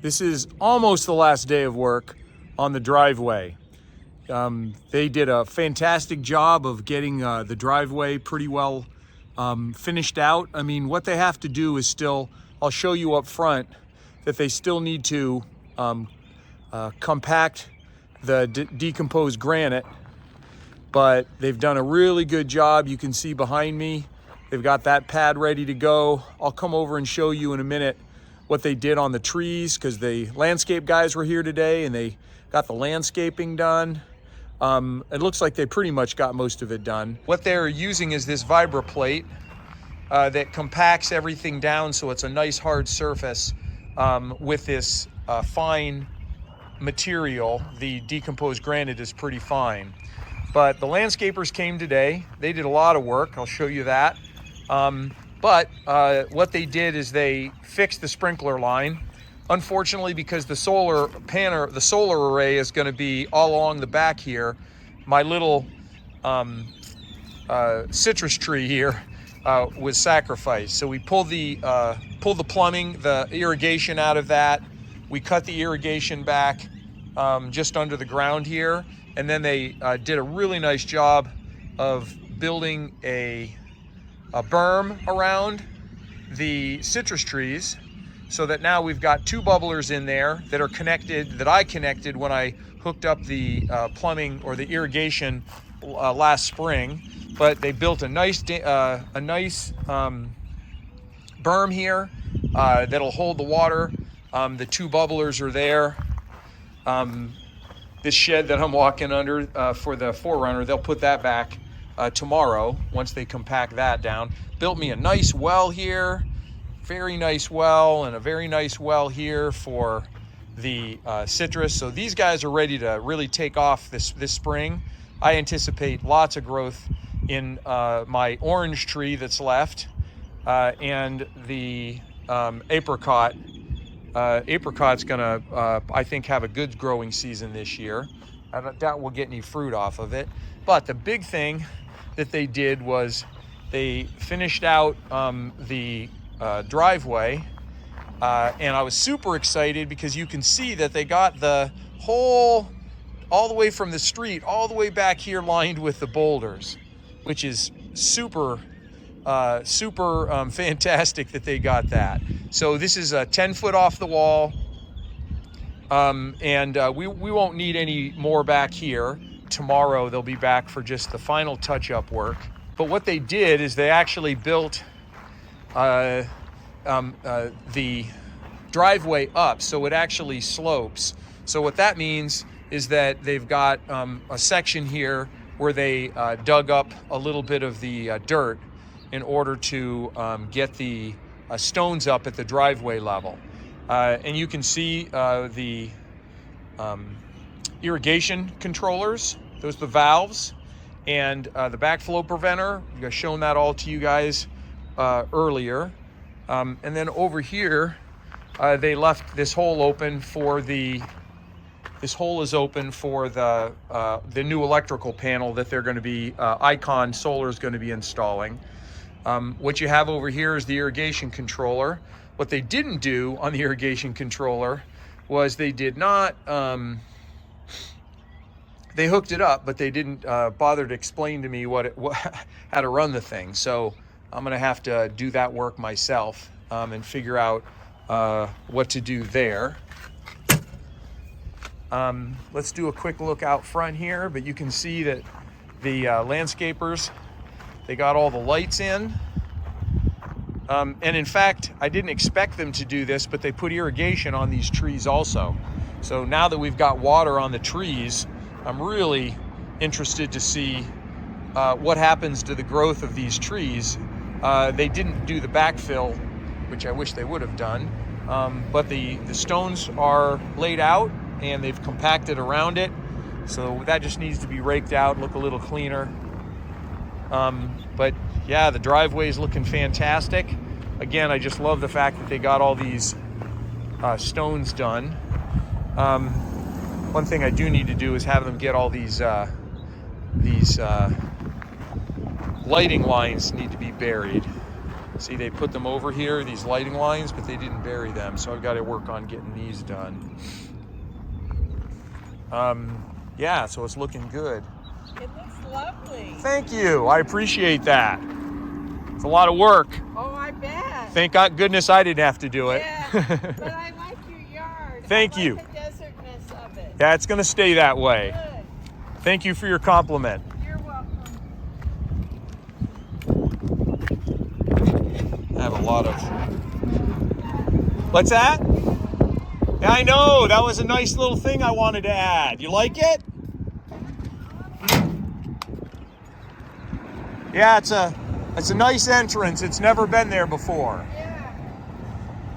This is almost the last day of work on the driveway. They did a fantastic job of getting the driveway pretty well finished out. I mean, what they have to do is still, I'll show you up front, that they still need to compact the decomposed granite, but they've done a really good job. You can see behind me, they've got that pad ready to go. I'll come over and show you in a minute what they did on the trees, because the landscape guys were here today and they got the landscaping done. It looks like they pretty much got most of it done. What they're using is this Vibra plate that compacts everything down so it's a nice hard surface with this fine material. The decomposed granite is pretty fine. But the landscapers came today. They did a lot of work. I'll show you that. But what they did is they fixed the sprinkler line. Unfortunately, because the solar array is going to be all along the back here, my little citrus tree here was sacrificed. So we pulled the plumbing, the irrigation out of that. We cut the irrigation back just under the ground here, and then they did a really nice job of building a berm around the citrus trees, so that now we've got two bubblers in there that are connected, that I connected when I hooked up the plumbing or the irrigation last spring. But they built a nice berm here that'll hold the water. The two bubblers are there. This shed that I'm walking under for the 4Runner, they'll put that back tomorrow once they compact that down. Built me a nice well here, very nice well, and a very nice well here for the citrus. So these guys are ready to really take off this spring. I anticipate lots of growth in my orange tree that's left, and the apricot. Apricot's gonna, I think, have a good growing season this year. I don't doubt we'll get any fruit off of it. But the big thing that they did was they finished out the driveway, and I was super excited because you can see that they got the whole, all the way from the street, all the way back here lined with the boulders, which is super fantastic that they got that. So this is 10 foot off the wall, and we won't need any more back here. Tomorrow they'll be back for just the final touch-up work. But what they did is they actually built the driveway up so it actually slopes. So what that means is that they've got a section here where they dug up a little bit of the dirt in order to get the stones up at the driveway level. And you can see the irrigation controllers, those are the valves, and the backflow preventer. I've shown that all to you guys earlier. And then over here, they left this hole open for the, this hole is open for the new electrical panel that they're gonna be, Icon Solar is gonna be installing. What you have over here is the irrigation controller. What they didn't do on the irrigation controller was they did not, they hooked it up, but they didn't bother to explain to me how to run the thing. So I'm gonna have to do that work myself and figure out what to do there. Let's do a quick look out front here, but you can see that the landscapers, they got all the lights in. And in fact, I didn't expect them to do this, but they put irrigation on these trees also. So now that we've got water on the trees, I'm really interested to see what happens to the growth of these trees. They didn't do the backfill, which I wish they would have done, but the stones are laid out and they've compacted around it. So that just needs to be raked out, look a little cleaner. But yeah, the driveway is looking fantastic. Again, I just love the fact that they got all these stones done. One thing I do need to do is have them get all these lighting lines need to be buried. See, they put them over here, these lighting lines, but they didn't bury them. So I've got to work on getting these done. Yeah, so it's looking good. It looks lovely. Thank you. I appreciate that. It's a lot of work. Oh, I bet. Thank goodness I didn't have to do it. Yeah, but I like your yard. Thank I you. like the desertness of it. Yeah, it's going to stay that way. Good. Thank you for your compliment. You're welcome. I have a lot of... What's that? Yeah, I know. That was a nice little thing I wanted to add. You like it? Yeah, it's a nice entrance. It's never been there before. Yeah.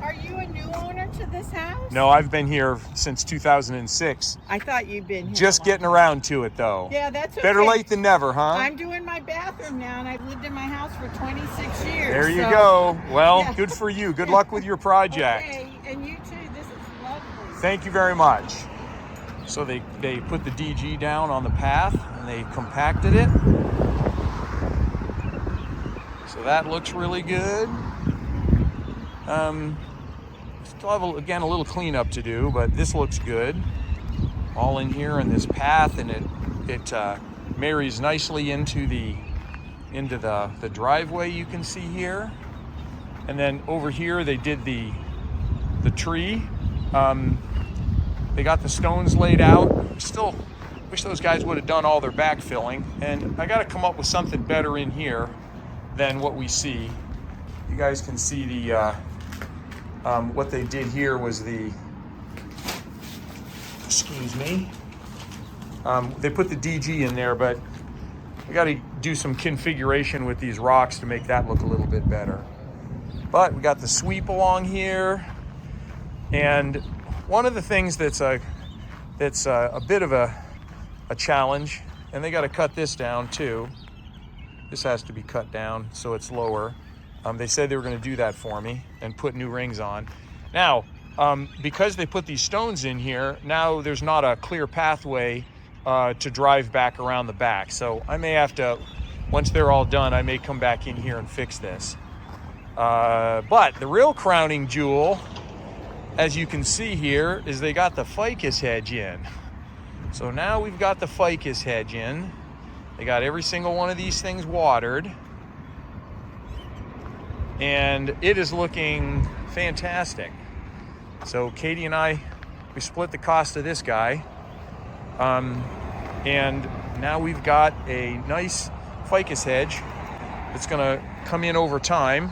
Are you a new owner to this house? No, I've been here since 2006. I thought you'd been here. Just getting around to it, though. Yeah, that's okay. Better late than never, huh? I'm doing my bathroom now, and I've lived in my house for 26 years. There you go. Well, yeah. Good for you. Good luck with your project. Okay, and you too. This is lovely. Thank you very much. So they put the DG down on the path, and they compacted it. So that looks really good. Still have, again, a little cleanup to do, but this looks good. All in here in this path, and it marries nicely into the driveway you can see here. And then over here they did the tree. They got the stones laid out. Still wish those guys would have done all their backfilling. And I got to come up with something better in here than what we see. You guys can see the what they did here was excuse me. They put the DG in there, but we got to do some configuration with these rocks to make that look a little bit better. But we got the sweep along here, and one of the things that's a bit of a challenge, and they got to cut this down too. This has to be cut down so it's lower. They said they were going to do that for me and put new rings on. Now, because they put these stones in here, now there's not a clear pathway to drive back around the back. So I may have to, once they're all done, I may come back in here and fix this. But the real crowning jewel, as you can see here, is they got the ficus hedge in. So now we've got the ficus hedge in. They got every single one of these things watered. And it is looking fantastic. So Katie and I, we split the cost of this guy. And now we've got a nice ficus hedge that's gonna come in over time.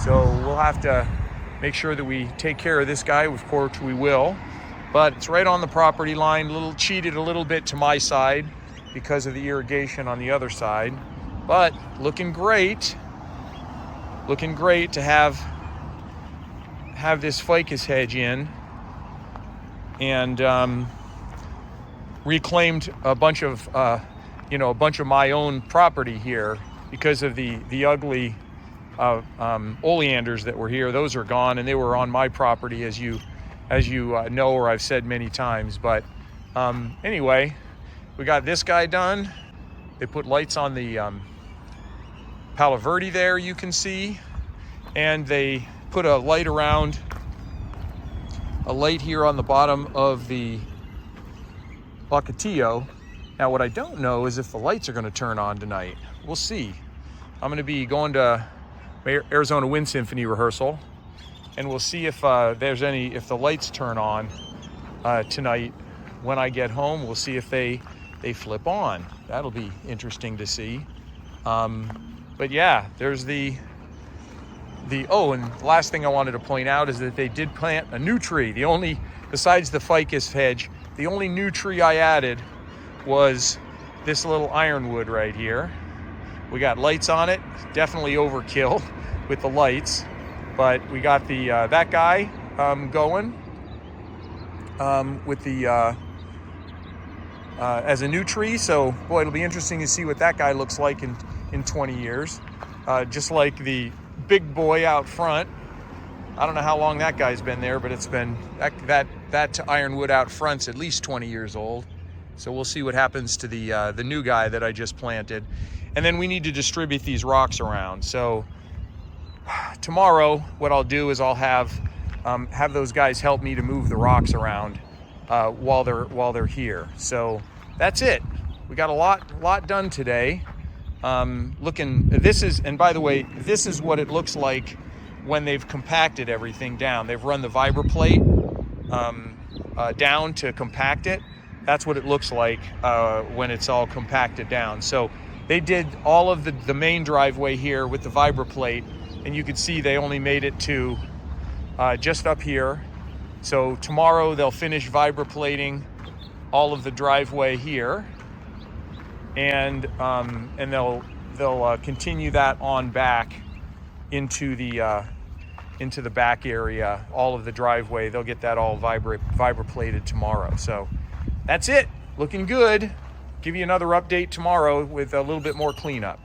So we'll have to make sure that we take care of this guy, of course we will. But it's right on the property line, a little cheated a little bit to my side because of the irrigation on the other side. But looking great to have this ficus hedge in, and reclaimed a bunch of my own property here because of the ugly oleanders that were here. Those are gone, and they were on my property, as you know, or I've said many times. But anyway, we got this guy done. They put lights on the Palo Verde there, you can see, and they put a light here on the bottom of the Ocotillo. Now what I don't know is if the lights are going to turn on tonight. We'll see. I'm going to be going to Arizona Wind Symphony rehearsal, and we'll see if if the lights turn on tonight when I get home. We'll see if they flip on. That'll be interesting to see. But yeah, there's and the last thing I wanted to point out is that they did plant a new tree. Besides the ficus hedge, the only new tree I added was this little ironwood right here. We got lights on it, definitely overkill with the lights, but we got the that guy going with the as a new tree. So boy, it'll be interesting to see what that guy looks like in 20 years. Just like the big boy out front. I don't know how long that guy's been there, but it's been that ironwood out front's at least 20 years old. So we'll see what happens to the new guy that I just planted. And then we need to distribute these rocks around. So tomorrow, what I'll do is I'll have those guys help me to move the rocks around while they're here. So that's it. We got a lot done today. And by the way, this is what it looks like when they've compacted everything down. They've run the vibroplate down to compact it. That's what it looks like when it's all compacted down. So they did all of the main driveway here with the vibroplate, and you can see they only made it to just up here. So tomorrow they'll finish vibroplating all of the driveway here, and they'll continue that on back into the back area. All of the driveway, they'll get that all vibroplated tomorrow. So that's it. Looking good. Give you another update tomorrow with a little bit more cleanup.